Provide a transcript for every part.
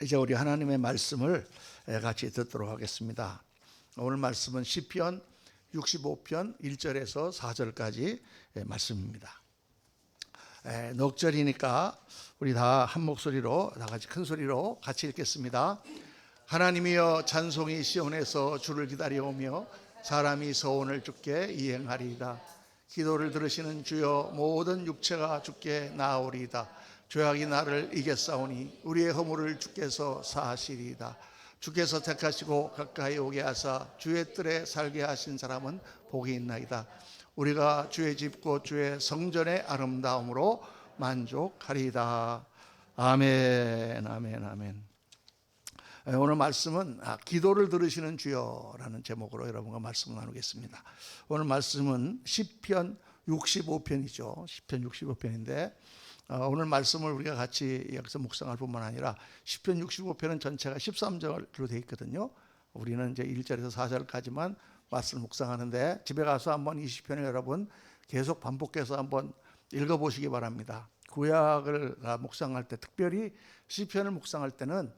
이제 우리 하나님의 말씀을 같이 듣도록 하겠습니다. 오늘 말씀은 시편 65편 1절에서 4절까지 말씀입니다. 넉절이니까 우리 다 한 목소리로 다 같이 큰 소리로 같이 읽겠습니다. 하나님이여 찬송이 시온에서 주를 기다려오며 사람이 서원을 주께 이행하리이다. 기도를 들으시는 주여 모든 육체가 주께 나아오리이다. 죄악이 나를 이겼사오니 우리의 허물을 주께서 사하시리이다. 주께서 택하시고 가까이 오게 하사 주의 뜰에 살게 하신 사람은 복이 있나이다. 우리가 주의 집 곧 주의 성전의 아름다움으로 만족하리이다. 아멘, 아멘, 아멘. 오늘 말씀은 기도를 들으시는 주여라는 제목으로 여러분과 말씀을 나누겠습니다. 오늘 말씀은 시편 65편이죠. 시편 65편인데 오늘 말씀을 우리가 같이 여기서 묵상할 뿐만 아니라 시편 65편은 전체가 13절로 되어 있거든요. 우리는 이제 1절에서 4절까지만 말씀을 묵상하는데 집에 가서 한번 이 시편을 여러분 계속 반복해서 한번 읽어보시기 바랍니다. 구약을 묵상할 때, 특별히 시편을 묵상할 때는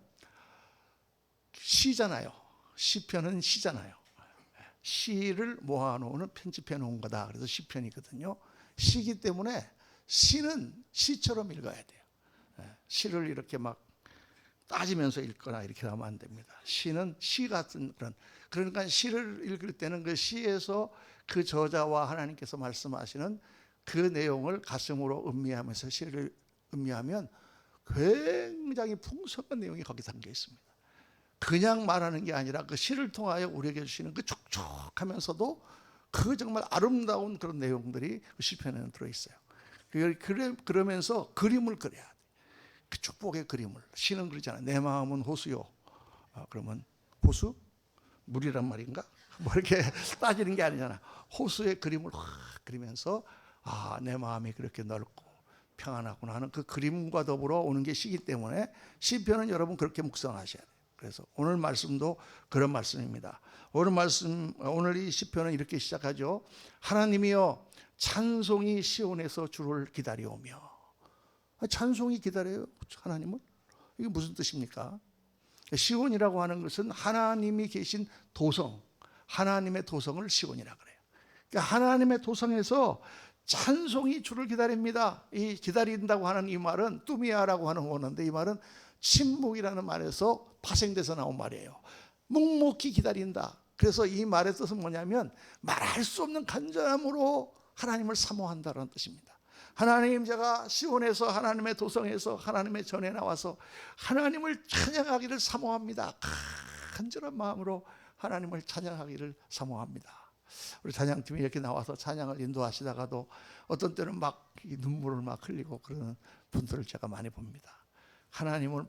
시잖아요. 시편은 시잖아요. 시를 모아놓은 편집해 놓은 거다. 그래서 시편이거든요. 시기 때문에 시는 시처럼 읽어야 돼요. 시를 이렇게 막 따지면서 읽거나 이렇게 하면 안 됩니다. 시는 시 같은 그러니까 시를 읽을 때는 그 시에서 그 저자와 하나님께서 말씀하시는 그 내용을 가슴으로 음미하면서 시를 음미하면 굉장히 풍성한 내용이 거기 담겨 있습니다. 그냥 말하는 게 아니라 그 시를 통하여 우리에게 주시는 그 촉촉하면서도 그 정말 아름다운 그런 내용들이 그 시편에는 들어있어요. 그러면서 그림을 그려야 돼. 그 축복의 그림을. 시는 그러잖아요. 내 마음은 호수요. 그러면 호수? 물이란 말인가? 뭐 이렇게 따지는 게 아니잖아. 호수의 그림을 확 그리면서 내 마음이 그렇게 넓고 평안하구나 하는 그 그림과 더불어 오는 게 시기 때문에 시편은 여러분 그렇게 묵상하셔야 돼요. 그래서 오늘 말씀도 그런 말씀입니다. 오늘 이 시편은 이렇게 시작하죠. 하나님이여 찬송이 시온에서 주를 기다려오며. 찬송이 기다려요 하나님은? 이게 무슨 뜻입니까? 시온이라고 하는 것은 하나님이 계신 도성, 하나님의 도성을 시온이라 그래요. 그러니까 하나님의 도성에서 찬송이 주를 기다립니다. 이 기다린다고 하는 이 말은 뚜미아라고 하는 원어인데 이 말은 침묵이라는 말에서 파생돼서 나온 말이에요. 묵묵히 기다린다. 그래서 이 말의 뜻은 뭐냐면 말할 수 없는 간절함으로 하나님을 사모한다는 뜻입니다. 하나님, 제가 시온에서 하나님의 도성에서 하나님의 전에 나와서 하나님을 찬양하기를 사모합니다. 간절한 마음으로 하나님을 찬양하기를 사모합니다. 우리 찬양팀이 이렇게 나와서 찬양을 인도하시다가도 어떤 때는 막 눈물을 막 흘리고 그러는 분들을 제가 많이 봅니다. 하나님을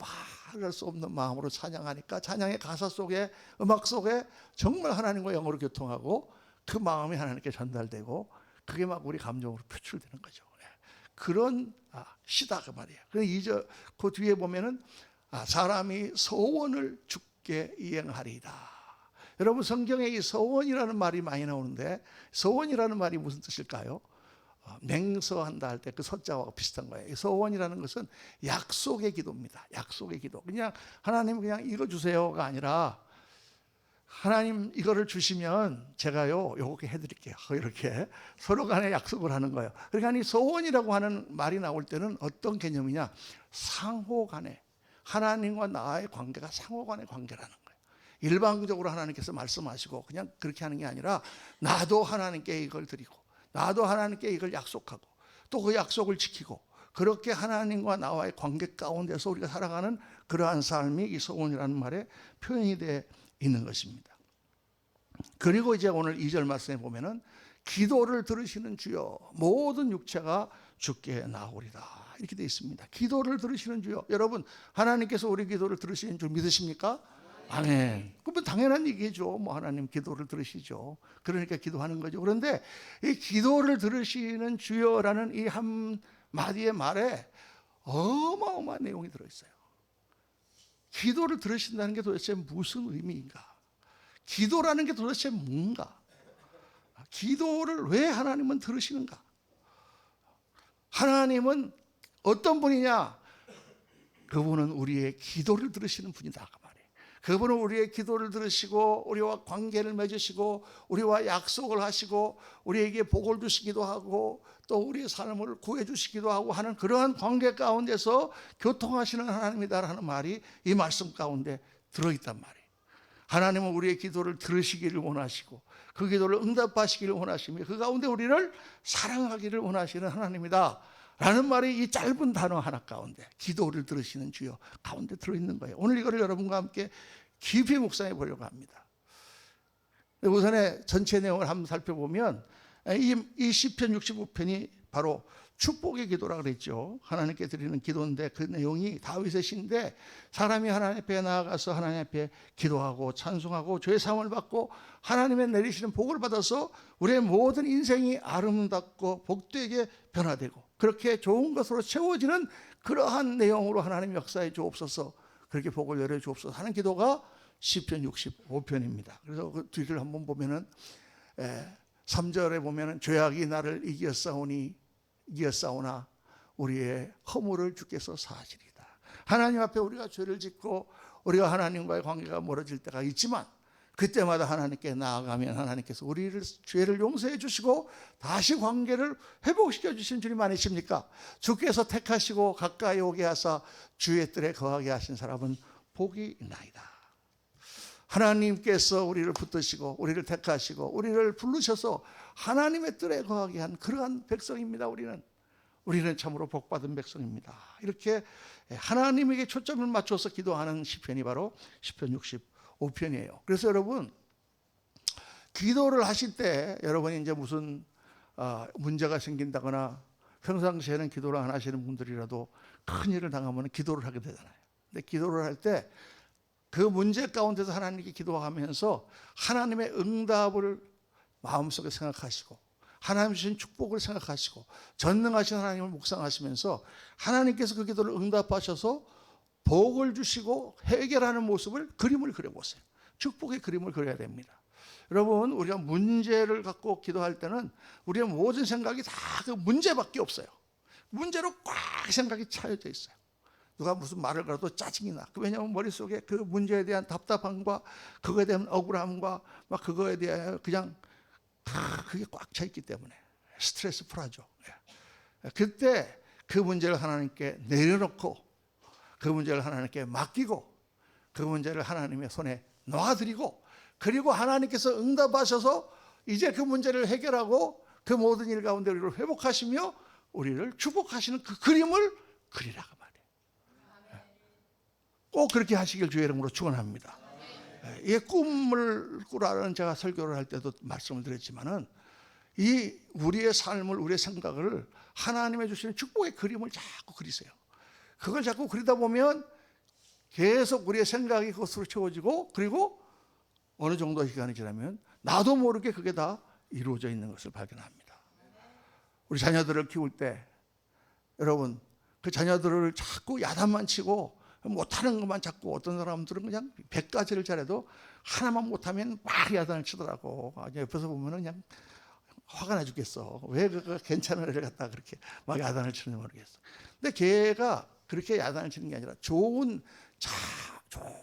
말할 수 없는 마음으로 찬양하니까 찬양의 가사 속에, 음악 속에 정말 하나님과 영으로 교통하고 그 마음이 하나님께 전달되고 그게 막 우리 감정으로 표출되는 거죠. 그런 시다 그 말이에요. 그 뒤에 보면은 사람이 서원을 주께 이행하리이다. 여러분 성경에 이 서원이라는 말이 많이 나오는데 서원이라는 말이 무슨 뜻일까요? 맹서한다 할 때 그 서자와 비슷한 거예요. 서원이라는 것은 약속의 기도입니다. 약속의 기도. 그냥 하나님 그냥 이거 주세요가 아니라 하나님 이거를 주시면 제가요 요렇게 해드릴게요. 이렇게 서로 간에 약속을 하는 거예요. 그러니까 이 서원이라고 하는 말이 나올 때는 어떤 개념이냐? 상호 간에, 하나님과 나의 관계가 상호 간의 관계라는 거예요. 일방적으로 하나님께서 말씀하시고 그냥 그렇게 하는 게 아니라 나도 하나님께 이걸 드리고 나도 하나님께 이걸 약속하고 또 그 약속을 지키고 그렇게 하나님과 나와의 관계 가운데서 우리가 살아가는 그러한 삶이 이 서원이라는 말에 표현이 되어 있는 것입니다. 그리고 이제 오늘 2절 말씀에 보면은 기도를 들으시는 주여 모든 육체가 주께 나오리다 이렇게 되어 있습니다. 기도를 들으시는 주여. 여러분 하나님께서 우리 기도를 들으시는 줄 믿으십니까? 아멘. 그러면 당연한 얘기죠. 하나님 기도를 들으시죠. 그러니까 기도하는 거죠. 그런데 이 기도를 들으시는 주여라는 이 한 마디의 말에 어마어마한 내용이 들어있어요. 기도를 들으신다는 게 도대체 무슨 의미인가? 기도라는 게 도대체 뭔가? 기도를 왜 하나님은 들으시는가? 하나님은 어떤 분이냐? 그분은 우리의 기도를 들으시는 분이다 그 말이에요. 그분은 우리의 기도를 들으시고 우리와 관계를 맺으시고 우리와 약속을 하시고 우리에게 복을 주시기도 하고 또 우리의 삶을 구해 주시기도 하고 하는 그러한 관계 가운데서 교통하시는 하나님이다라는 말이 이 말씀 가운데 들어있단 말이에요. 하나님은 우리의 기도를 들으시기를 원하시고 그 기도를 응답하시기를 원하시며 그 가운데 우리를 사랑하기를 원하시는 하나님이다 라는 말이 이 짧은 단어 하나 가운데 기도를 들으시는 주여 가운데 들어있는 거예요. 오늘 이거를 여러분과 함께 깊이 묵상해 보려고 합니다. 우선에 전체 내용을 한번 살펴보면 이 시편 65편이 바로 축복의 기도라 그랬죠. 하나님께 드리는 기도인데 그 내용이 다윗의 시인데 사람이 하나님 앞에 나아가서 하나님 앞에 기도하고 찬송하고 죄 사함을 받고 하나님의 내리시는 복을 받아서 우리의 모든 인생이 아름답고 복되게 변화되고 그렇게 좋은 것으로 채워지는 그러한 내용으로 하나님 역사에 주옵소서 그렇게 복을 열어 주옵소서 하는 기도가 시편 65편입니다. 그래서 그 뒤를 한번 보면은 3절에 보면은 죄악이 나를 이겼사오나 우리의 허물을 주께서 사하시리다. 하나님 앞에 우리가 죄를 짓고 우리가 하나님과의 관계가 멀어질 때가 있지만 그때마다 하나님께 나아가면 하나님께서 우리를 죄를 용서해 주시고 다시 관계를 회복시켜 주신 주님 아니십니까? 주께서 택하시고 가까이 오게 하사 주의 뜰에 거하게 하신 사람은 복이 있나이다. 하나님께서 우리를 붙드시고 우리를 택하시고 우리를 부르셔서 하나님의 뜰에 거하게 한 그러한 백성입니다. 우리는 참으로 복받은 백성입니다. 이렇게 하나님에게 초점을 맞춰서 기도하는 시편이 바로 시편 65편이에요. 그래서 여러분 기도를 하실 때 여러분이 이제 무슨 문제가 생긴다거나 평상시에는 기도를 안 하시는 분들이라도 큰 일을 당하면 기도를 하게 되잖아요. 근데 기도를 할 때 그 문제 가운데서 하나님께 기도하면서 하나님의 응답을 마음속에 생각하시고 하나님 주신 축복을 생각하시고 전능하신 하나님을 묵상하시면서 하나님께서 그 기도를 응답하셔서 복을 주시고 해결하는 모습을 그림을 그려보세요. 축복의 그림을 그려야 됩니다. 여러분 우리가 문제를 갖고 기도할 때는 우리의 모든 생각이 다 그 문제밖에 없어요. 문제로 꽉 생각이 차여져 있어요. 누가 무슨 말을 걸어도 짜증이 나. 왜냐하면 머릿속에 그 문제에 대한 답답함과 그거에 대한 억울함과 막 그거에 대해 그냥 그게 꽉 차 있기 때문에 스트레스 풀어줘. 그때 그 문제를 하나님께 내려놓고 그 문제를 하나님께 맡기고 그 문제를 하나님의 손에 놔드리고 그리고 하나님께서 응답하셔서 이제 그 문제를 해결하고 그 모든 일 가운데 우리를 회복하시며 우리를 축복하시는 그 그림을 그리라고 말이에요. 꼭 그렇게 하시길 주의 이름으로 축원합니다. 이게 꿈을 꾸라는 제가 설교를 할 때도 말씀을 드렸지만은 이 우리의 삶을 우리의 생각을 하나님의 주시는 축복의 그림을 자꾸 그리세요. 그걸 자꾸 그리다 보면 계속 우리의 생각이 그것으로 채워지고 그리고 어느 정도 시간이 지나면 나도 모르게 그게 다 이루어져 있는 것을 발견합니다. 우리 자녀들을 키울 때 여러분 그 자녀들을 자꾸 야단만 치고 못하는 것만 자꾸 어떤 사람들은 그냥 100가지를 잘해도 하나만 못하면 막 야단을 치더라고. 옆에서 보면 그냥 화가 나 죽겠어. 왜 그거 괜찮은 애를 갖다가 그렇게 막 야단을 치는지 모르겠어. 근데 걔가 그렇게 야단을 치는 게 아니라 좋은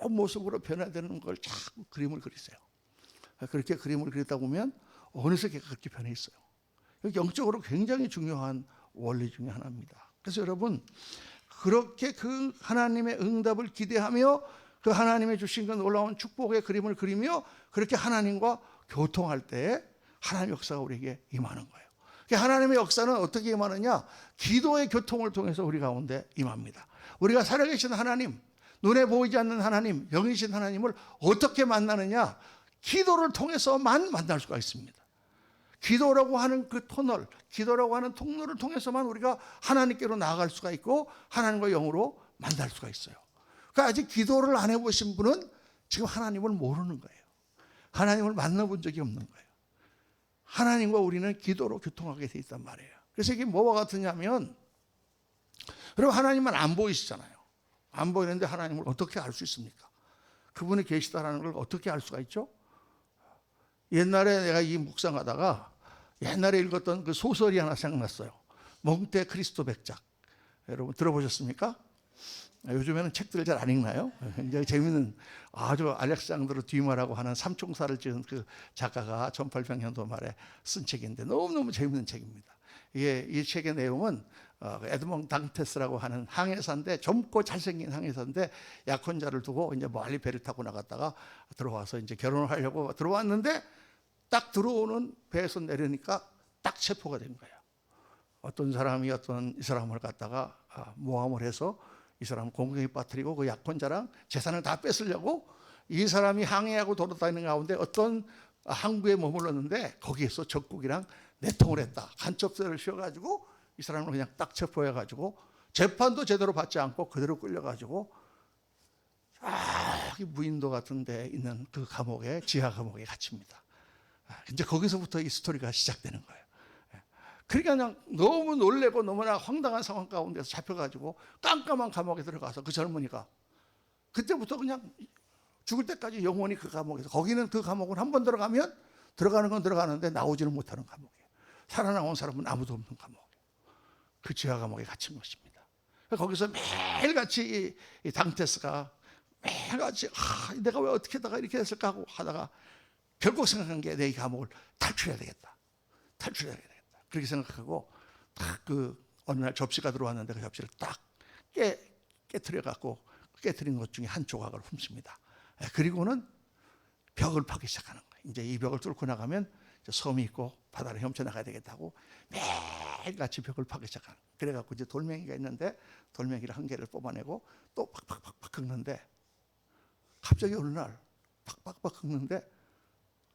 모습으로 변화되는 걸 자꾸 그림을 그리세요. 그렇게 그림을 그리다 보면 어느새 걔가 그렇게 변해 있어요. 영적으로 굉장히 중요한 원리 중에 하나입니다. 그래서 여러분 그렇게 그 하나님의 응답을 기대하며 그 하나님의 주신 그 놀라운 축복의 그림을 그리며 그렇게 하나님과 교통할 때 하나님의 역사가 우리에게 임하는 거예요. 하나님의 역사는 어떻게 임하느냐? 기도의 교통을 통해서 우리 가운데 임합니다. 우리가 살아계신 하나님, 눈에 보이지 않는 하나님, 영이신 하나님을 어떻게 만나느냐? 기도를 통해서만 만날 수가 있습니다. 기도라고 하는 그 터널, 기도라고 하는 통로를 통해서만 우리가 하나님께로 나아갈 수가 있고 하나님과 영으로 만날 수가 있어요. 그러니까 아직 기도를 안 해보신 분은 지금 하나님을 모르는 거예요. 하나님을 만나본 적이 없는 거예요. 하나님과 우리는 기도로 교통하게 돼 있단 말이에요. 그래서 이게 뭐와 같으냐면 여러분 하나님은 안 보이시잖아요. 안 보이는데 하나님을 어떻게 알 수 있습니까? 그분이 계시다라는 걸 어떻게 알 수가 있죠? 옛날에 내가 이 묵상하다가 옛날에 읽었던 그 소설이 하나 생각났어요. 몽테 크리스토 백작. 여러분 들어보셨습니까? 요즘에는 책들을 잘 안 읽나요? 굉장히 재밌는 아주 알렉산드로 듀마라고 하는 삼총사를 지은 그 작가가 1800년도 말에 쓴 책인데 너무너무 재밌는 책입니다. 이 책의 내용은 에드몽 당테스라고 하는 항해사인데 젊고 잘생긴 항해사인데 약혼자를 두고 이제 멀리 배를 타고 나갔다가 들어와서 이제 결혼을 하려고 들어왔는데 딱 들어오는 배에서 내리니까 딱 체포가 된 거예요. 어떤 사람이 이 사람을 갖다가 모함을 해서 이 사람을 공경에 빠뜨리고 그 약혼자랑 재산을 다 뺏으려고 이 사람이 항해하고 돌아다니는 가운데 어떤 항구에 머물렀는데 거기에서 적국이랑 내통을 했다. 간첩세를 씌워가지고 이 사람을 그냥 딱 체포해가지고 재판도 제대로 받지 않고 그대로 끌려가지고 무인도 같은 데 있는 그 감옥에 지하 감옥에 갇힙니다. 이제 거기서부터 이 스토리가 시작되는 거예요. 그러니까 그냥 너무 놀래고 너무나 황당한 상황 가운데서 잡혀가지고 깜깜한 감옥에 들어가서 그 젊은이가 그때부터 그냥 죽을 때까지 영원히 그 감옥에서 거기는 그 감옥은 한 번 들어가면 들어가는 건 들어가는데 나오지는 못하는 감옥이에요. 살아나온 사람은 아무도 없는 감옥이에요. 그 지하 감옥에 갇힌 것입니다. 거기서 매일같이 이 당테스가 매일같이 내가 왜 어떻게 다가 이렇게 했을까 하고 하다가 결국 생각한 게 내 이 감옥을 탈출해야 되겠다. 탈출해야 되겠다. 그렇게 생각하고 딱 그 어느 날 접시가 들어왔는데 그 접시를 딱 깨트려 갖고 깨트린 것 중에 한 조각을 훔칩니다. 그리고는 벽을 파기 시작하는 거예요. 이제 이 벽을 뚫고 나가면 섬이 있고 바다를 헤엄쳐 나가야 되겠다고 매일같이 벽을 파기 시작하는 거예요. 그래갖고 이제 돌멩이가 있는데 돌멩이를 한 개를 뽑아내고 또 팍팍팍팍 긁는데 갑자기 어느 날 팍팍팍 긁는데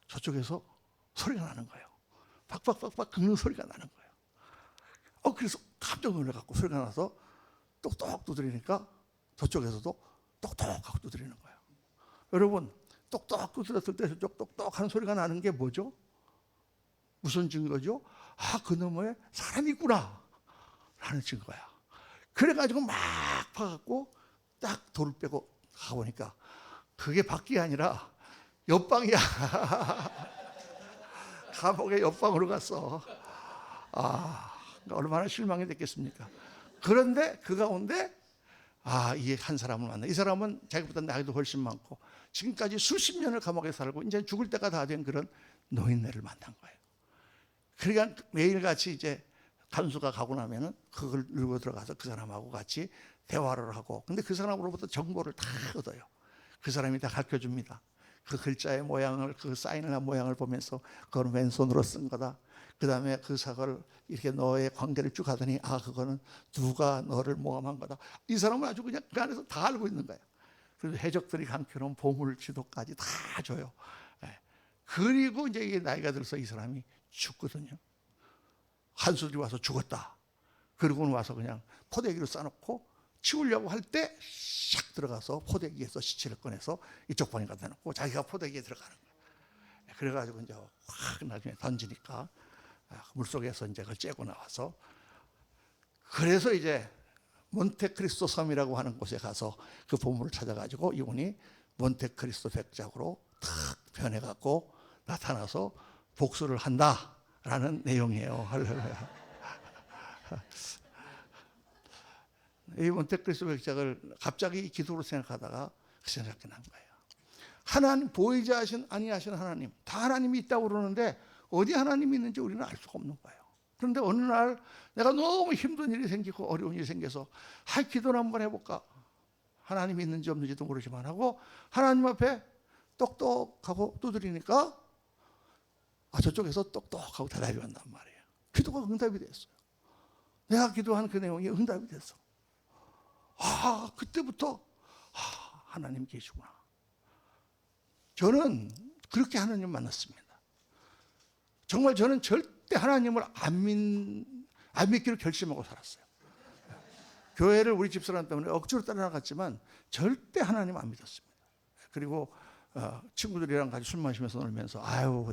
저쪽에서 소리가 나는 거예요. 팍팍팍팍 긁는 소리가 나는 거예요. 그래서 깜짝 놀라갖고 소리가 나서 똑똑 두드리니까 저쪽에서도 똑똑하고 두드리는 거예요. 여러분, 똑똑 두드렸을 때 저쪽 똑똑하는 소리가 나는 게 뭐죠? 무슨 증거죠? 그 너머에 사람이 있구나 라는 증거야. 그래가지고 막 파갖고 딱 돌을 빼고 가보니까 그게 밖이 아니라 옆방이야. 감옥의 옆방으로 갔어. 얼마나 실망이 됐겠습니까? 그런데 그 가운데 이 한 사람을 만나. 이 사람은 자기보다 나이도 훨씬 많고 지금까지 수십 년을 감옥에 살고 이제 죽을 때가 다 된 그런 노인네를 만난 거예요. 그러니까 매일같이 이제 간수가 가고 나면은 그걸 들고 들어가서 그 사람하고 같이 대화를 하고, 근데 그 사람으로부터 정보를 다 얻어요. 그 사람이 다 가르쳐 줍니다. 그 글자의 모양을, 그 사인을 한 모양을 보면서 그건 왼손으로 쓴 거다. 그 다음에 그 사과를 이렇게 너의 관계를 쭉 하더니 그거는 누가 너를 모함한 거다. 이 사람은 아주 그냥 그 안에서 다 알고 있는 거야. 그래서 해적들이 강켜놓은 보물 지도까지 다 줘요. 그리고 이제 이게 나이가 들어서 이 사람이 죽거든요. 한수들이 와서 죽었다. 그러고는 와서 그냥 포대기로 싸놓고 치우려고 할 때 샥 들어가서 포대기에서 시체를 꺼내서 이쪽 방에 갖다 놓고 자기가 포대기에 들어가는 거예요. 그래가지고 이제 확 나중에 던지니까 물속에서 이제 그걸 째고 나와서, 그래서 이제 몬테크리스토 섬이라고 하는 곳에 가서 그 보물을 찾아가지고 이분이 몬테크리스토 백작으로 탁 변해갖고 나타나서 복수를 한다라는 내용이에요. 할렐루야. 이 몬테크리스토 백작을 갑자기 기도로 생각하다가 그 생각이 난 거예요. 하나님, 보이지 아니하시는 하나님, 다 하나님이 있다고 그러는데 어디 하나님이 있는지 우리는 알 수가 없는 거예요. 그런데 어느 날 내가 너무 힘든 일이 생기고 어려운 일이 생겨서 기도를 한번 해볼까? 하나님이 있는지 없는지도 모르지만 하고 하나님 앞에 똑똑하고 두드리니까 저쪽에서 똑똑하고 대답이 온단 말이에요. 기도가 응답이 됐어요. 내가 기도한 그 내용이 응답이 됐어. 그때부터 하나님 계시구나. 저는 그렇게 하나님 만났습니다. 정말 저는 절대 하나님을 안 믿기로 결심하고 살았어요. 교회를 우리 집사람 때문에 억지로 따라 나갔지만 절대 하나님 안 믿었습니다. 그리고 친구들이랑 같이 술 마시면서 놀면서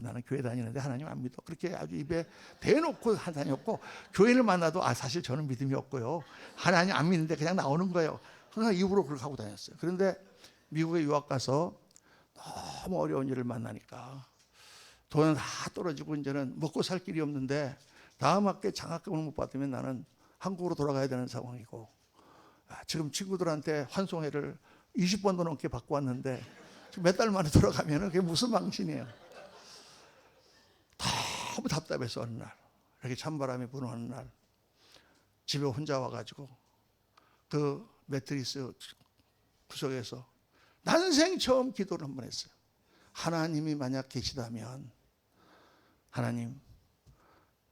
나는 교회 다니는데 하나님 안 믿어. 그렇게 아주 입에 대놓고 다녔고, 교회를 만나도 사실 저는 믿음이 없고요. 하나님 안 믿는데 그냥 나오는 거예요. 항상 입으로 그렇게 하고 다녔어요. 그런데 미국에 유학 가서 너무 어려운 일을 만나니까 돈은 다 떨어지고 이제는 먹고 살 길이 없는데 다음 학기에 장학금을 못 받으면 나는 한국으로 돌아가야 되는 상황이고, 지금 친구들한테 환송회를 20번도 넘게 받고 왔는데 몇 달 만에 돌아가면 그게 무슨 망신이에요. 너무 답답해서 어느 날 이렇게 찬바람이 부는 어느 날 집에 혼자 와가지고 그 매트리스 구석에서 난생 처음 기도를 한번 했어요. 하나님이 만약 계시다면 하나님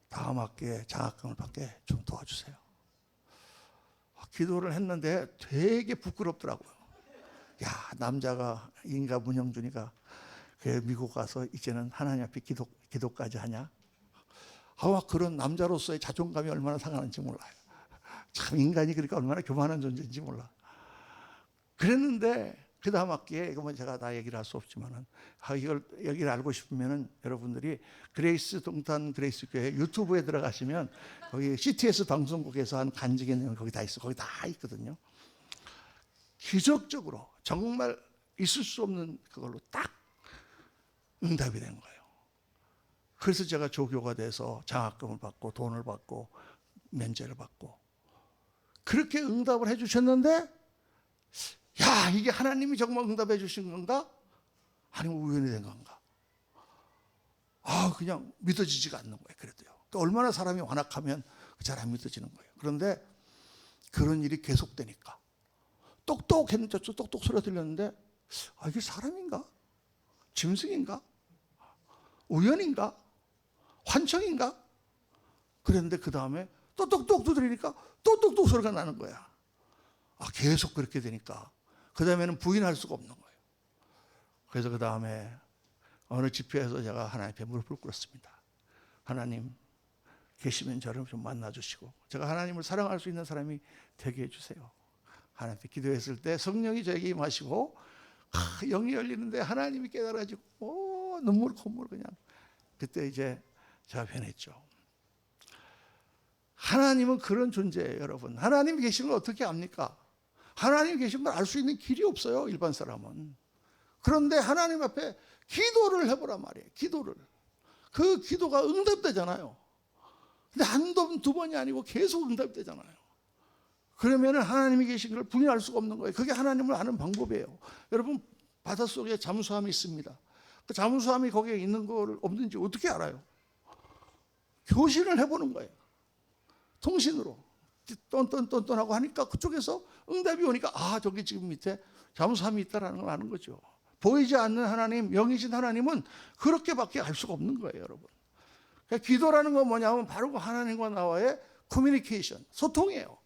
다음 학기에 장학금을 받게 좀 도와주세요. 기도를 했는데 되게 부끄럽더라고요. 야, 남자가 인가 문영준이가 미국 가서 이제는 하나님 앞에 기도까지 하냐? 아마 그런 남자로서의 자존감이 얼마나 상하는지 몰라요. 참 인간이 그러니까 얼마나 교만한 존재인지 몰라. 그랬는데 그 다음 학기에 이거 제가 다 얘기를 할 수 없지만은 이걸 여기를 알고 싶으면은 여러분들이 그레이스 동탄 그레이스 교회 유튜브에 들어가시면 거기 CTS 방송국에서 한 간증의 내용 거기 다 있어. 거기 다 있거든요. 기적적으로 정말 있을 수 없는 그걸로 딱 응답이 된 거예요. 그래서 제가 조교가 돼서 장학금을 받고 돈을 받고 면제를 받고 그렇게 응답을 해주셨는데 야, 이게 하나님이 정말 응답해 주신 건가? 아니면 우연이 된 건가? 그냥 믿어지지가 않는 거예요. 그래도요. 그러니까 얼마나 사람이 완악하면 잘 안 믿어지는 거예요. 그런데 그런 일이 계속되니까 똑똑했는데 똑똑 소리가 들렸는데 이게 사람인가? 짐승인가? 우연인가? 환청인가? 그랬는데 그 다음에 또 똑똑 두드리니까 또 똑똑 소리가 나는 거야. 계속 그렇게 되니까 그 다음에는 부인할 수가 없는 거예요. 그래서 그 다음에 어느 집회에서 제가 하나님 앞에 무릎을 꿇었습니다. 하나님 계시면 저를 좀 만나주시고 제가 하나님을 사랑할 수 있는 사람이 되게 해주세요. 하나님 앞에 기도했을 때 성령이 저에게 임하시고 영이 열리는데 하나님이 깨달아지고 눈물 콧물 그냥 그때 이제 제가 변했죠. 하나님은 그런 존재예요, 여러분. 하나님이 계신 걸 어떻게 압니까? 하나님이 계신 걸 알 수 있는 길이 없어요, 일반 사람은. 그런데 하나님 앞에 기도를 해보란 말이에요. 기도를. 그 기도가 응답되잖아요. 근데 한 번, 두 번이 아니고 계속 응답되잖아요. 그러면 하나님이 계신 걸 부인할 수가 없는 거예요. 그게 하나님을 아는 방법이에요. 여러분, 바닷속에 잠수함이 있습니다. 그 잠수함이 거기에 있는 걸 없는지 어떻게 알아요? 교신을 해보는 거예요. 통신으로 똔똔똔똔하고 하니까 그쪽에서 응답이 오니까 저기 지금 밑에 잠수함이 있다는 걸 아는 거죠. 보이지 않는 하나님, 영이신 하나님은 그렇게밖에 알 수가 없는 거예요, 여러분. 그러니까 기도라는 건 뭐냐면 바로 하나님과 나와의 커뮤니케이션, 소통이에요.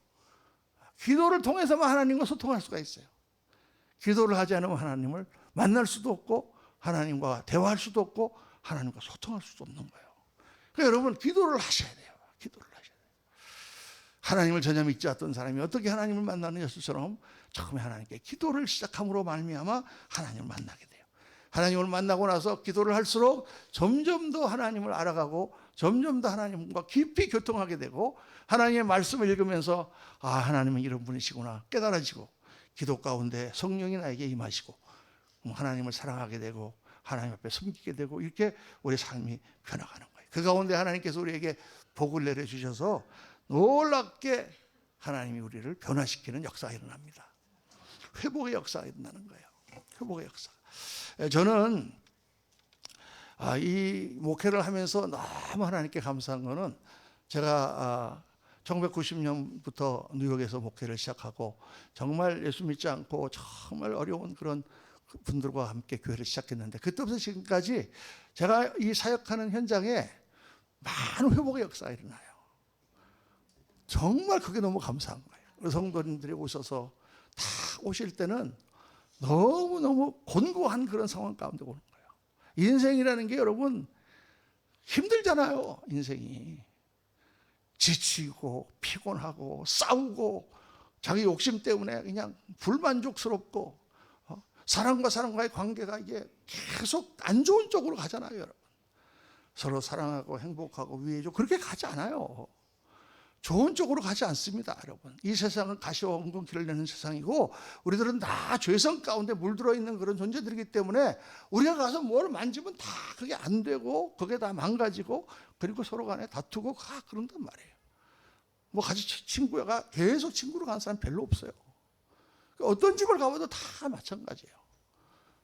기도를 통해서만 하나님과 소통할 수가 있어요. 기도를 하지 않으면 하나님을 만날 수도 없고 하나님과 대화할 수도 없고 하나님과 소통할 수도 없는 거예요. 그러니까 여러분 기도를 하셔야 돼요. 기도를 하셔야 돼요. 하나님을 전혀 믿지 않던 사람이 어떻게 하나님을 만나는 예수처럼 처음에 하나님께 기도를 시작함으로 말미암아 하나님을 만나게 돼요. 하나님을 만나고 나서 기도를 할수록 점점 더 하나님을 알아가고 점점 더 하나님과 깊이 교통하게 되고 하나님의 말씀을 읽으면서 하나님은 이런 분이시구나 깨달아지고 기도 가운데 성령이 나에게 임하시고 하나님을 사랑하게 되고 하나님 앞에 섬기게 되고 이렇게 우리 삶이 변화가는 거예요. 그 가운데 하나님께서 우리에게 복을 내려주셔서 놀랍게 하나님이 우리를 변화시키는 역사가 일어납니다. 회복의 역사가 일어나는 거예요. 회복의 역사. 저는 이 목회를 하면서 너무 하나님께 감사한 거는 제가 1990년부터 뉴욕에서 목회를 시작하고 정말 예수 믿지 않고 정말 어려운 그런 분들과 함께 교회를 시작했는데 그때부터 지금까지 제가 이 사역하는 현장에 많은 회복의 역사가 일어나요. 정말 그게 너무 감사한 거예요. 성도님들이 오셔서 다 오실 때는 너무너무 곤고한 그런 상황 가운데 오는 거예요. 인생이라는 게 여러분 힘들잖아요. 인생이 지치고 피곤하고 싸우고 자기 욕심 때문에 그냥 불만족스럽고 사람과 사람과의 관계가 이게 계속 안 좋은 쪽으로 가잖아요. 여러분 서로 사랑하고 행복하고 위해주고 그렇게 가지 않아요. 좋은 쪽으로 가지 않습니다, 여러분. 이 세상은 가시와 엉금 길을 내는 세상이고 우리들은 다 죄성 가운데 물들어 있는 그런 존재들이기 때문에 우리가 가서 뭘 만지면 다 그게 안 되고 그게 다 망가지고 그리고 서로 간에 다투고 그런단 말이에요. 같이 친구가 계속 친구로 가는 사람 별로 없어요. 어떤 집을 가봐도 다 마찬가지예요.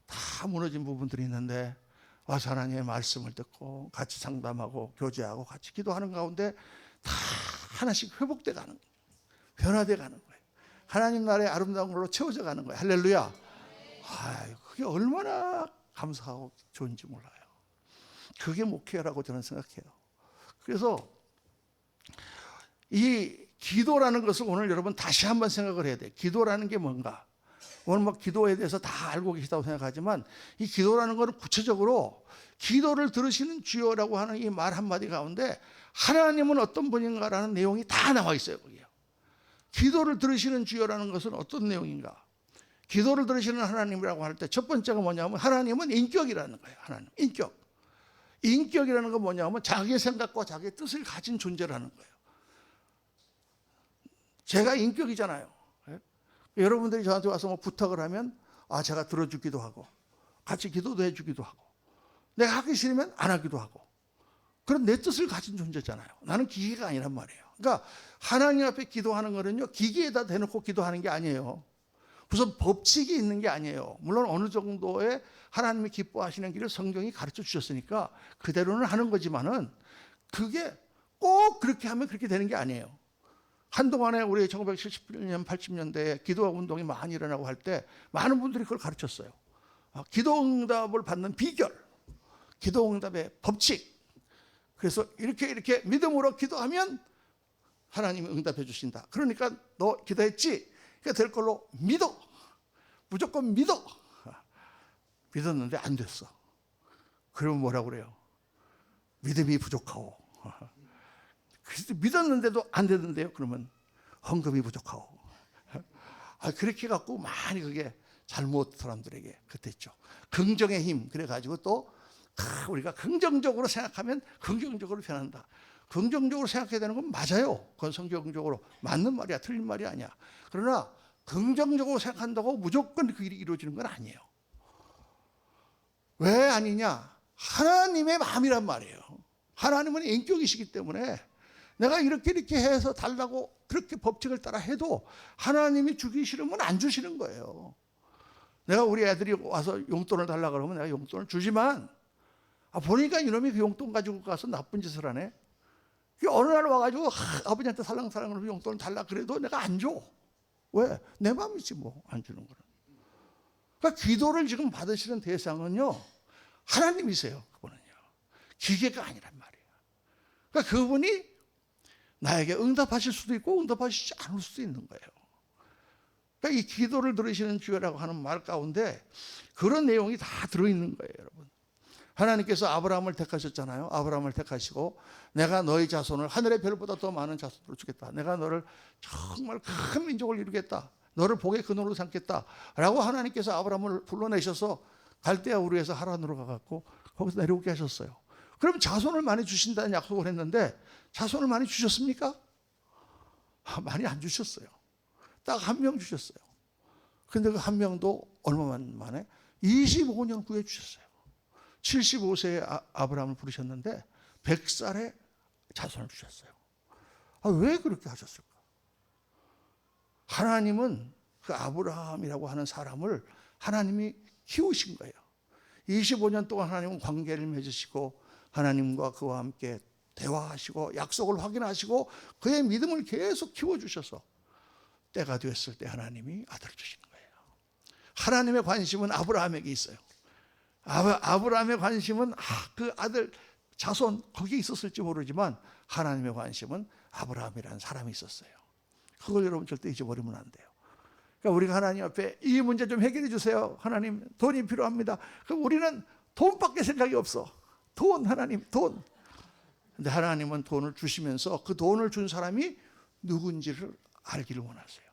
다 무너진 부분들이 있는데 와서 하나님의 말씀을 듣고 같이 상담하고 교제하고 같이 기도하는 가운데 다 하나씩 회복돼 가는 거예요. 변화돼 가는 거예요. 하나님 나라의 아름다운 걸로 채워져 가는 거예요. 할렐루야. 그게 얼마나 감사하고 좋은지 몰라요. 그게 목회라고 저는 생각해요. 그래서 이 기도라는 것을 오늘 여러분 다시 한번 생각을 해야 돼요. 기도라는 게 뭔가? 오늘 막 기도에 대해서 다 알고 계시다고 생각하지만 이 기도라는 것은 구체적으로 기도를 들으시는 주여라고 하는 이 말 한마디 가운데 하나님은 어떤 분인가라는 내용이 다 나와 있어요. 거기요. 기도를 들으시는 주여라는 것은 어떤 내용인가? 기도를 들으시는 하나님이라고 할 때 첫 번째가 뭐냐면 하나님은 인격이라는 거예요. 하나님 인격. 인격이라는 건 뭐냐면 자기의 생각과 자기의 뜻을 가진 존재라는 거예요. 제가 인격이잖아요. 여러분들이 저한테 와서 뭐 부탁을 하면 제가 들어주기도 하고 같이 기도도 해주기도 하고 내가 하기 싫으면 안 하기도 하고 그런 내 뜻을 가진 존재잖아요. 나는 기계가 아니란 말이에요. 그러니까 하나님 앞에 기도하는 거는요 기계에다 대놓고 기도하는 게 아니에요. 무슨 법칙이 있는 게 아니에요. 물론 어느 정도의 하나님이 기뻐하시는 길을 성경이 가르쳐 주셨으니까 그대로는 하는 거지만은 그게 꼭 그렇게 하면 그렇게 되는 게 아니에요. 한동안에 우리 1970년, 80년대에 기도 운동이 많이 일어나고 할 때 많은 분들이 그걸 가르쳤어요. 기도 응답을 받는 비결, 기도 응답의 법칙. 그래서 이렇게 믿음으로 기도하면 하나님이 응답해 주신다. 그러니까 너 기도했지? 그게 될 걸로 믿어. 무조건 믿어. 믿었는데 안 됐어. 그러면 뭐라고 그래요? 믿음이 부족하오. 그래서 믿었는데도 안 되는데요. 그러면 헌금이 부족하오. 그렇게 갖고 많이 그게 잘못 사람들에게 그랬죠. 긍정의 힘. 그래가지고 또 우리가 긍정적으로 생각하면 긍정적으로 변한다. 긍정적으로 생각해야 되는 건 맞아요. 그건 성경적으로 맞는 말이야. 틀린 말이 아니야. 그러나 긍정적으로 생각한다고 무조건 그 일이 이루어지는 건 아니에요. 왜 아니냐? 하나님의 마음이란 말이에요. 하나님은 인격이시기 때문에 내가 이렇게 해서 달라고 그렇게 법칙을 따라 해도 하나님이 주기 싫으면 안 주시는 거예요. 내가 우리 애들이 와서 용돈을 달라고 그러면 내가 용돈을 주지만 보니까 이놈이 그 용돈 가지고 가서 나쁜 짓을 하네. 어느 날 와가지고 아버지한테 살랑살랑 용돈을 달라 그래도 내가 안 줘. 왜? 내 마음이지 뭐 안 주는 거는. 그러니까 기도를 지금 받으시는 대상은요 하나님이세요. 그분은요 기계가 아니란 말이에요. 그러니까 그분이 나에게 응답하실 수도 있고 응답하시지 않을 수도 있는 거예요. 그러니까 이 기도를 들으시는 주여라고 하는 말 가운데 그런 내용이 다 들어있는 거예요. 여러분, 하나님께서 아브라함을 택하셨잖아요. 아브라함을 택하시고 내가 너희 자손을 하늘의 별보다 더 많은 자손으로 주겠다. 내가 너를 정말 큰 민족을 이루겠다. 너를 복의 근원으로 삼겠다 라고 하나님께서 아브라함을 불러내셔서 갈대아 우르에서 하란으로 가갖고 거기서 내려오게 하셨어요. 그럼 자손을 많이 주신다는 약속을 했는데 자손을 많이 주셨습니까? 많이 안 주셨어요. 딱 한 명 주셨어요. 근데 그 한 명도 얼마 만에 25년 후에 주셨어요. 75세에 아브라함을 부르셨는데 100살에 자손을 주셨어요. 왜 그렇게 하셨을까? 하나님은 그 아브라함이라고 하는 사람을 하나님이 키우신 거예요. 25년 동안 하나님은 관계를 맺으시고 하나님과 그와 함께 대화하시고 약속을 확인하시고 그의 믿음을 계속 키워주셔서 때가 됐을 때 하나님이 아들을 주신 거예요. 하나님의 관심은 아브라함에게 있어요. 아브라함의 관심은 그 아들 자손 거기에 있었을지 모르지만 하나님의 관심은 아브라함이라는 사람이 있었어요. 그걸 여러분 절대 잊어버리면 안 돼요. 그러니까 우리가 하나님 앞에 이 문제 좀 해결해 주세요. 하나님 돈이 필요합니다. 그럼 우리는 돈밖에 생각이 없어. 돈, 하나님 돈. 근데 하나님은 돈을 주시면서 그 돈을 준 사람이 누군지를 알기를 원하세요.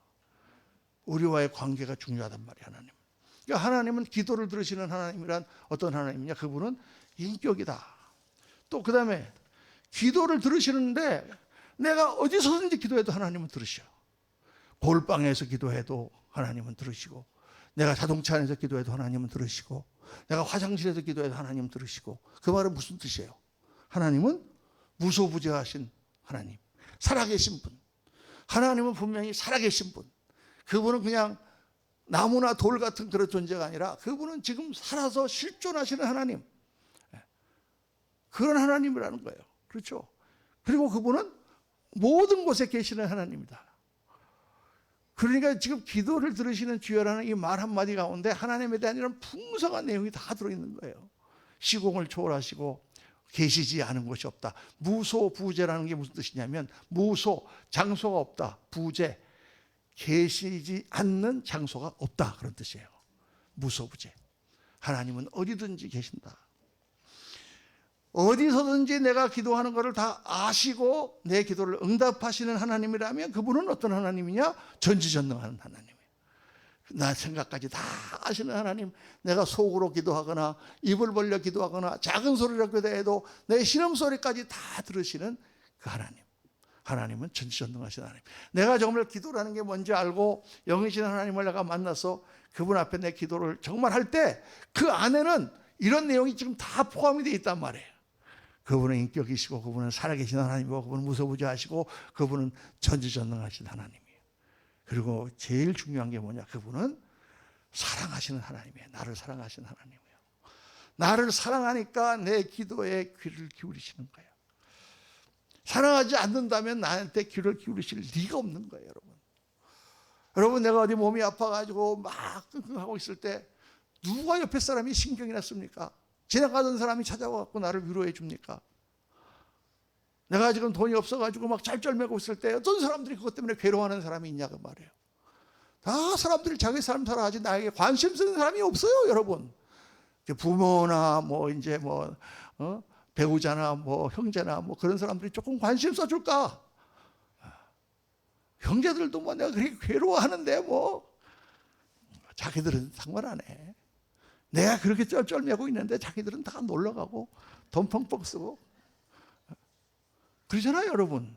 우리와의 관계가 중요하단 말이에요. 하나님. 그러니까 하나님은 기도를 들으시는 하나님이란 어떤 하나님이냐? 그분은 인격이다. 또 그 다음에 기도를 들으시는데 내가 어디서든지 기도해도 하나님은 들으셔. 골방에서 기도해도 하나님은 들으시고, 내가 자동차 안에서 기도해도 하나님은 들으시고, 내가 화장실에서 기도해도 하나님은 들으시고. 그 말은 무슨 뜻이에요? 하나님은 무소부재하신 하나님, 살아계신 분. 하나님은 분명히 살아계신 분. 그분은 그냥 나무나 돌 같은 그런 존재가 아니라 그분은 지금 살아서 실존하시는 하나님, 그런 하나님이라는 거예요. 그렇죠? 그리고 그분은 모든 곳에 계시는 하나님이다. 그러니까 지금 기도를 들으시는 주여라는 이 말 한마디 가운데 하나님에 대한 이런 풍성한 내용이 다 들어있는 거예요. 시공을 초월하시고 계시지 않은 곳이 없다. 무소부재라는 게 무슨 뜻이냐면, 무소, 장소가 없다. 부재, 계시지 않는 장소가 없다, 그런 뜻이에요. 무소부재. 하나님은 어디든지 계신다. 어디서든지 내가 기도하는 것을 다 아시고 내 기도를 응답하시는 하나님이라면 그분은 어떤 하나님이냐? 전지전능한 하나님이에요. 나 생각까지 다 아시는 하나님. 내가 속으로 기도하거나 입을 벌려 기도하거나 작은 소리로 기도해도 내 신음소리까지 다 들으시는 그 하나님. 하나님은 전지전능하신 하나님. 내가 정말 기도라는 게 뭔지 알고 영이신 하나님을 내가 만나서 그분 앞에 내 기도를 정말 할 때 그 안에는 이런 내용이 지금 다 포함이 되어 있단 말이에요. 그분은 인격이시고 그분은 살아계신 하나님이고 그분은 무소부재하시고 그분은 전지전능하신 하나님이에요. 그리고 제일 중요한 게 뭐냐? 그분은 사랑하시는 하나님이에요. 나를 사랑하시는 하나님이에요. 나를 사랑하니까 내 기도에 귀를 기울이시는 거예요. 사랑하지 않는다면 나한테 귀를 기울이실 리가 없는 거예요, 여러분. 여러분, 내가 어디 몸이 아파가지고 막 끙끙하고 있을 때 누가 옆에 사람이 신경이 났습니까? 지나가던 사람이 찾아와서 나를 위로해 줍니까? 내가 지금 돈이 없어가지고 막 짤짤매고 있을 때 어떤 사람들이 그것 때문에 괴로워하는 사람이 있냐고 말이에요. 다 사람들이 자기 삶 살아가지 나에게 관심 쓰는 사람이 없어요, 여러분. 부모나 뭐 이제 뭐 배우자나 뭐 형제나 뭐 그런 사람들이 조금 관심 써줄까? 형제들도 뭐 내가 그렇게 괴로워하는데 뭐 자기들은 상관 안 해. 내가 그렇게 쩔쩔매고 있는데 자기들은 다 놀러가고 돈 펑펑 쓰고 그러잖아요, 여러분.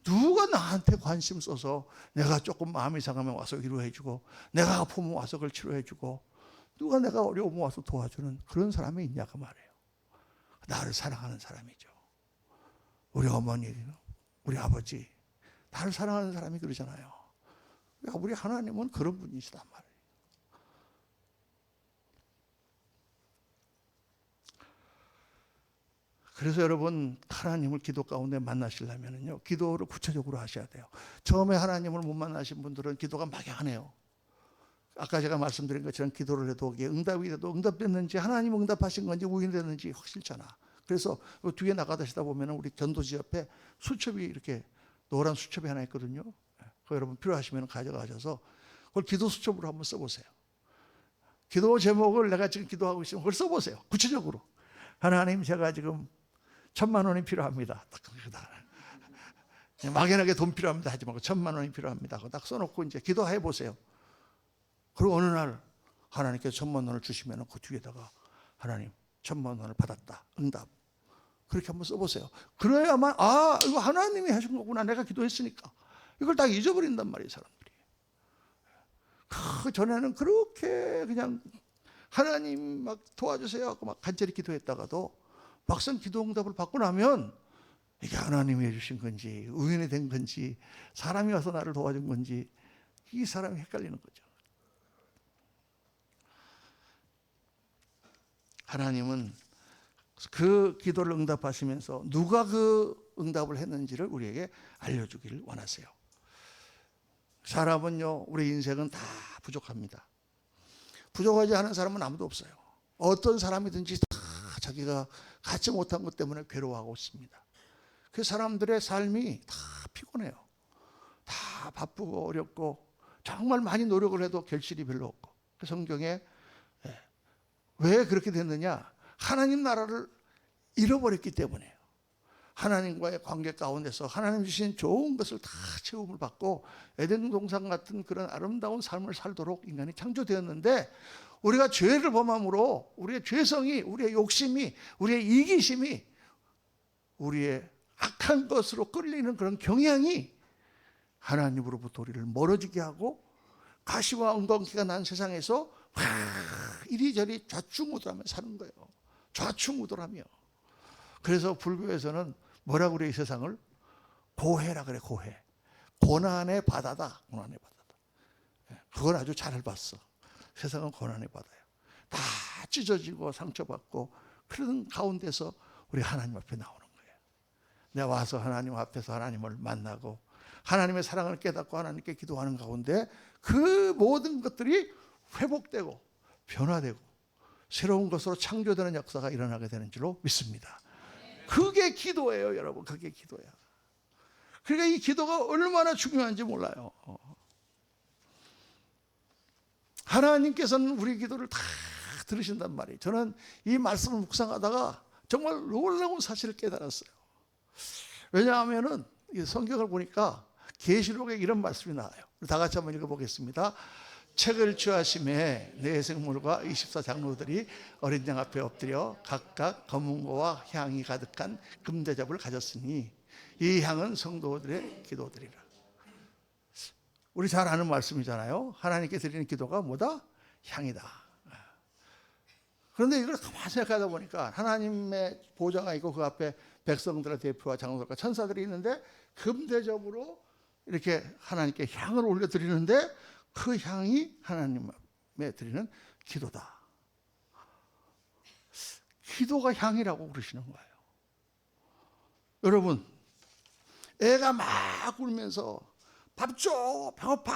누가 나한테 관심 써서 내가 조금 마음이 상하면 와서 위로해주고 내가 아프면 와서 그걸 치료해주고 누가 내가 어려우면 와서 도와주는 그런 사람이 있냐고 말이에요. 나를 사랑하는 사람이죠. 우리 어머니, 우리 아버지, 나를 사랑하는 사람이 그러잖아요. 우리 하나님은 그런 분이시단 말이에요. 그래서 여러분, 하나님을 기도 가운데 만나시려면요, 기도를 구체적으로 하셔야 돼요. 처음에 하나님을 못 만나신 분들은 기도가 막연해요. 아까 제가 말씀드린 것처럼 기도를 해도 이게 응답이 돼도 응답됐는지 하나님 응답하신 건지 우인됐는지 확실찮아. 그래서 뒤에 나가시다 보면 우리 전도지 옆에 수첩이 이렇게 노란 수첩이 하나 있거든요. 그거 여러분 필요하시면 가져가셔서 그걸 기도 수첩으로 한번 써보세요. 기도 제목을 내가 지금 기도하고 있으면 그걸 써보세요. 구체적으로. 하나님, 제가 지금 1,000만 원이 필요합니다. 막연하게 돈 필요합니다 하지 말고 1,000만 원이 필요합니다. 딱 써놓고 이제 기도해 보세요. 그리고 어느 날 하나님께서 1,000만 원을 주시면 그 뒤에다가 하나님 1,000만 원을 받았다. 응답. 그렇게 한번 써보세요. 그래야만 이거 하나님이 하신 거구나. 내가 기도했으니까. 이걸 다 잊어버린단 말이에요, 사람들이. 그 전에는 그렇게 그냥 하나님 막 도와주세요 하고 막 간절히 기도했다가도 막상 기도 응답을 받고 나면 이게 하나님이 해주신 건지 우연이 된 건지 사람이 와서 나를 도와준 건지 이 사람이 헷갈리는 거죠. 하나님은 그 기도를 응답하시면서 누가 그 응답을 했는지를 우리에게 알려주기를 원하세요. 사람은요, 우리 인생은 다 부족합니다. 부족하지 않은 사람은 아무도 없어요. 어떤 사람이든지 다 자기가 갖지 못한 것 때문에 괴로워하고 있습니다. 그 사람들의 삶이 다 피곤해요. 다 바쁘고 어렵고 정말 많이 노력을 해도 결실이 별로 없고. 그 성경에 왜 그렇게 됐느냐? 하나님 나라를 잃어버렸기 때문에요. 하나님과의 관계 가운데서 하나님 주신 좋은 것을 다 체험을 받고 에덴 동산 같은 그런 아름다운 삶을 살도록 인간이 창조되었는데 우리가 죄를 범함으로 우리의 죄성이, 우리의 욕심이, 우리의 이기심이 우리의 악한 것으로 끌리는 그런 경향이 하나님으로부터 우리를 멀어지게 하고 가시와 엉겅퀴가 난 세상에서 이리저리 좌충우돌하며 사는 거예요. 좌충우돌하며. 그래서 불교에서는 뭐라고 그래? 이 세상을 고해라 그래. 고해. 고난의 바다다. 고난의 바다다. 그건 아주 잘 봤어. 세상은 고난을 받아요. 다 찢어지고 상처받고 그런 가운데서 우리 하나님 앞에 나오는 거예요. 내가 와서 하나님 앞에서 하나님을 만나고 하나님의 사랑을 깨닫고 하나님께 기도하는 가운데 그 모든 것들이 회복되고 변화되고 새로운 것으로 창조되는 역사가 일어나게 되는 줄로 믿습니다. 그게 기도예요, 여러분. 그게 기도야. 그러니까 이 기도가 얼마나 중요한지 몰라요. 하나님께서는 우리 기도를 다 들으신단 말이에요. 저는 이 말씀을 묵상하다가 정말 놀라운 사실을 깨달았어요. 왜냐하면은 성경을 보니까 계시록에 이런 말씀이 나와요. 다 같이 한번 읽어보겠습니다. 책을 취하심에 네 생물과 24장로들이 어린 양 앞에 엎드려 각각 검은고와 향이 가득한 금대접을 가졌으니 이 향은 성도들의 기도들이라. 우리 잘 아는 말씀이잖아요. 하나님께 드리는 기도가 뭐다? 향이다. 그런데 이걸 가만히 생각하다 보니까 하나님의 보좌가 있고 그 앞에 백성들의 대표와 장로들과 천사들이 있는데 금대접으로 이렇게 하나님께 향을 올려드리는데 그 향이 하나님에 드리는 기도다. 기도가 향이라고 그러시는 거예요. 여러분, 애가 막 울면서 밥 줘, 배고파,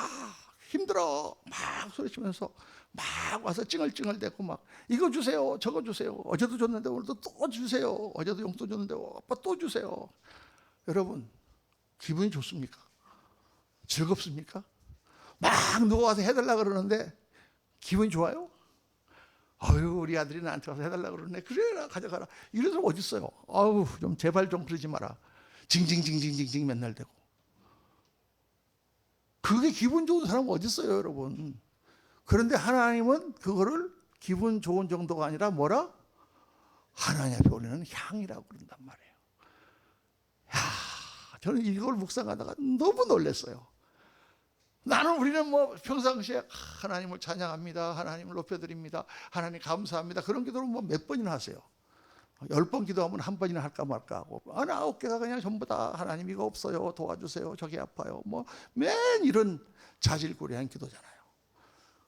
힘들어 막 소리치면서 막 와서 찡얼찡얼대고 막 이거 주세요, 저거 주세요. 어제도 줬는데 오늘도 또 주세요. 어제도 용돈 줬는데 아빠 또 주세요. 여러분, 기분이 좋습니까? 즐겁습니까? 막 누워와서 해달라 그러는데 기분이 좋아요? 아유, 우리 아들이 나한테 와서 해달라 그러네. 그래라, 가져가라. 이런 사람 어디 있어요? 아유, 좀 제발 좀 그러지 마라. 징징징징징징 맨날 대고. 그게 기분 좋은 사람은 어디 있어요, 여러분? 그런데 하나님은 그거를 기분 좋은 정도가 아니라 뭐라? 하나님 앞에 올리는 향이라고 그런단 말이에요. 야, 저는 이걸 묵상하다가 너무 놀랐어요. 우리는 뭐 평상시에 하나님을 찬양합니다. 하나님을 높여드립니다. 하나님 감사합니다. 그런 기도를 뭐 몇 번이나 하세요. 10번 기도하면 한 번이나 할까 말까 하고, 9개가 그냥 전부 다 하나님 이거 없어요, 도와주세요, 저기 아파요, 뭐 맨 이런 자질구레한 기도잖아요.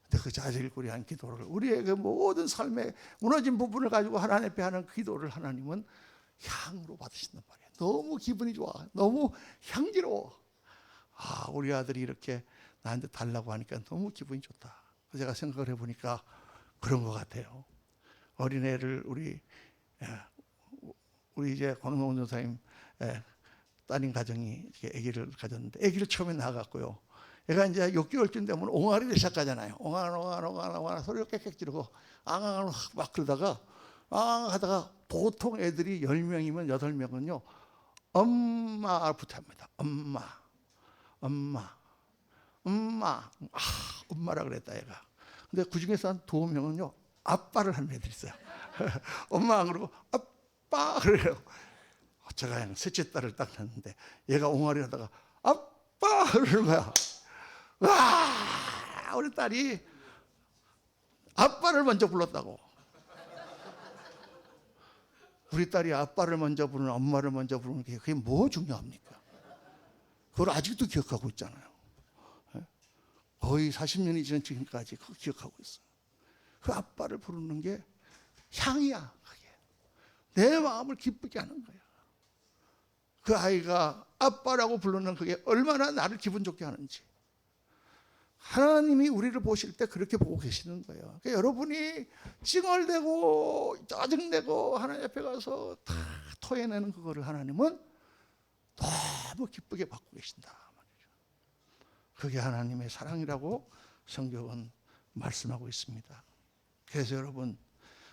근데 그 자질구레한 기도를 우리의 그 모든 삶의 무너진 부분을 가지고 하나님 앞에 하는 기도를 하나님은 향으로 받으신단 말이에요. 너무 기분이 좋아, 너무 향기로워. 우리 아들이 이렇게 나한테 달라고 하니까 너무 기분이 좋다. 그래서 제가 생각을 해보니까 그런 것 같아요. 어린애를 우리 이제 광동원 전사님 따님 가정이 아기를 가졌는데, 아기를 처음에 낳아갖고요, 애가 이제 6개월쯤 되면 옹알이를 시작하잖아요. 옹알 소리를 꽥꽥 지르고 앙앙 막 그러다가 하다가 보통 애들이 10명이면 8명은요 엄마부터 합니다. 엄마라 그랬다 얘가. 근데 그 중에서 한 2명은요 아빠를 하는 애들이 있어요. 엄마 안 그러고 아빠 그래요. 제가 셋째 딸을 딱 낳았는데 얘가 옹알이 하다가 아빠 그러는 거야. 와, 우리 딸이 아빠를 먼저 불렀다고. 우리 딸이 아빠를 먼저 부르는, 엄마를 먼저 부르는 게 그게 뭐 중요합니까? 그걸 아직도 기억하고 있잖아요. 거의 40년이 지난 지금까지 그거 기억하고 있어요. 그 아빠를 부르는 게 향이야. 그게 내 마음을 기쁘게 하는 거야. 그 아이가 아빠라고 부르는 그게 얼마나 나를 기분 좋게 하는지. 하나님이 우리를 보실 때 그렇게 보고 계시는 거예요. 그러니까 여러분이 찡얼대고 짜증내고 하나님 앞에 가서 다 토해내는 그거를 하나님은 너무 기쁘게 받고 계신다 말이죠. 그게 하나님의 사랑이라고 성경은 말씀하고 있습니다. 그래서 여러분,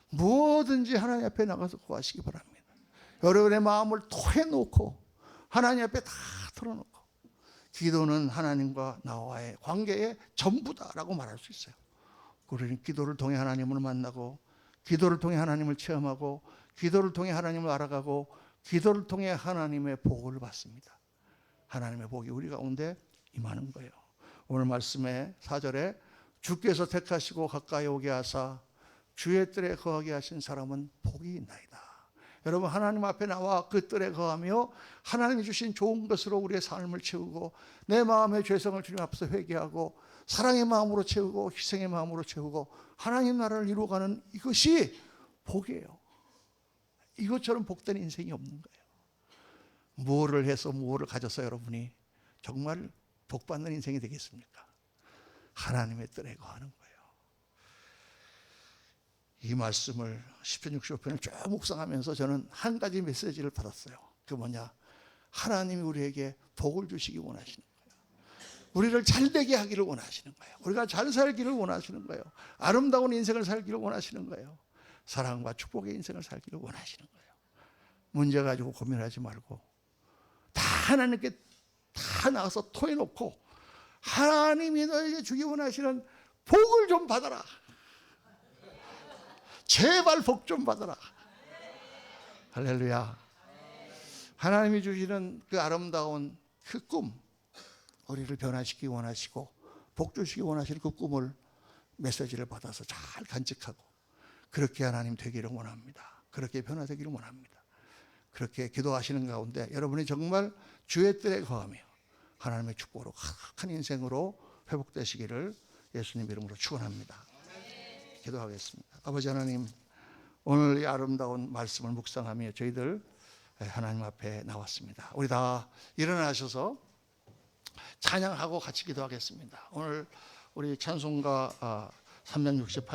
무엇든지 하나님 앞에 나가서 구하시기 바랍니다. 여러분의 마음을 토해놓고 하나님 앞에 다 털어놓고, 기도는 하나님과 나와의 관계의 전부다라고 말할 수 있어요. 우리는 기도를 통해 하나님을 만나고, 기도를 통해 하나님을 체험하고, 기도를 통해 하나님을 알아가고, 기도를 통해 하나님의 복을 받습니다. 하나님의 복이 우리 가운데 임하는 거예요. 오늘 말씀의 4절에 주께서 택하시고 가까이 오게 하사 주의 뜰에 거하게 하신 사람은 복이 있나이다. 여러분, 하나님 앞에 나와 그 뜰에 거하며 하나님이 주신 좋은 것으로 우리의 삶을 채우고 내 마음의 죄성을 주님 앞에서 회개하고 사랑의 마음으로 채우고 희생의 마음으로 채우고 하나님 나라를 이루어가는 이것이 복이에요. 이것처럼 복된 인생이 없는 거예요. 무엇을 해서 무엇을 가져서 여러분이 정말 복받는 인생이 되겠습니까? 하나님의 뜰에 거하는 거예요. 이 말씀을 시편 65편을 쭉 묵상하면서 저는 한 가지 메시지를 받았어요. 그 뭐냐? 하나님이 우리에게 복을 주시기 원하시는 거예요. 우리를 잘되게 하기를 원하시는 거예요. 우리가 잘 살기를 원하시는 거예요. 아름다운 인생을 살기를 원하시는 거예요. 사랑과 축복의 인생을 살기를 원하시는 거예요. 문제 가지고 고민하지 말고 다 하나님께 다 나가서 토해놓고 하나님이 너에게 주기 원하시는 복을 좀 받아라. 제발 복 좀 받아라. 할렐루야. 하나님이 주시는 그 아름다운 그 꿈, 우리를 변화시키기 원하시고 복 주시기 원하시는 그 꿈을 메시지를 받아서 잘 간직하고 그렇게 하나님 되기를 원합니다. 그렇게 변화되기를 원합니다. 그렇게 기도하시는 가운데 여러분이 정말 주의 뜰에 거하며 하나님의 축복으로 큰 인생으로 회복되시기를 예수님 이름으로 축원합니다. 기도하겠습니다. 아버지 하나님, 오늘 이 아름다운 말씀을 묵상하며 저희들 하나님 앞에 나왔습니다. 우리 다 일어나셔서 찬양하고 같이 기도하겠습니다. 오늘 우리 찬송가 368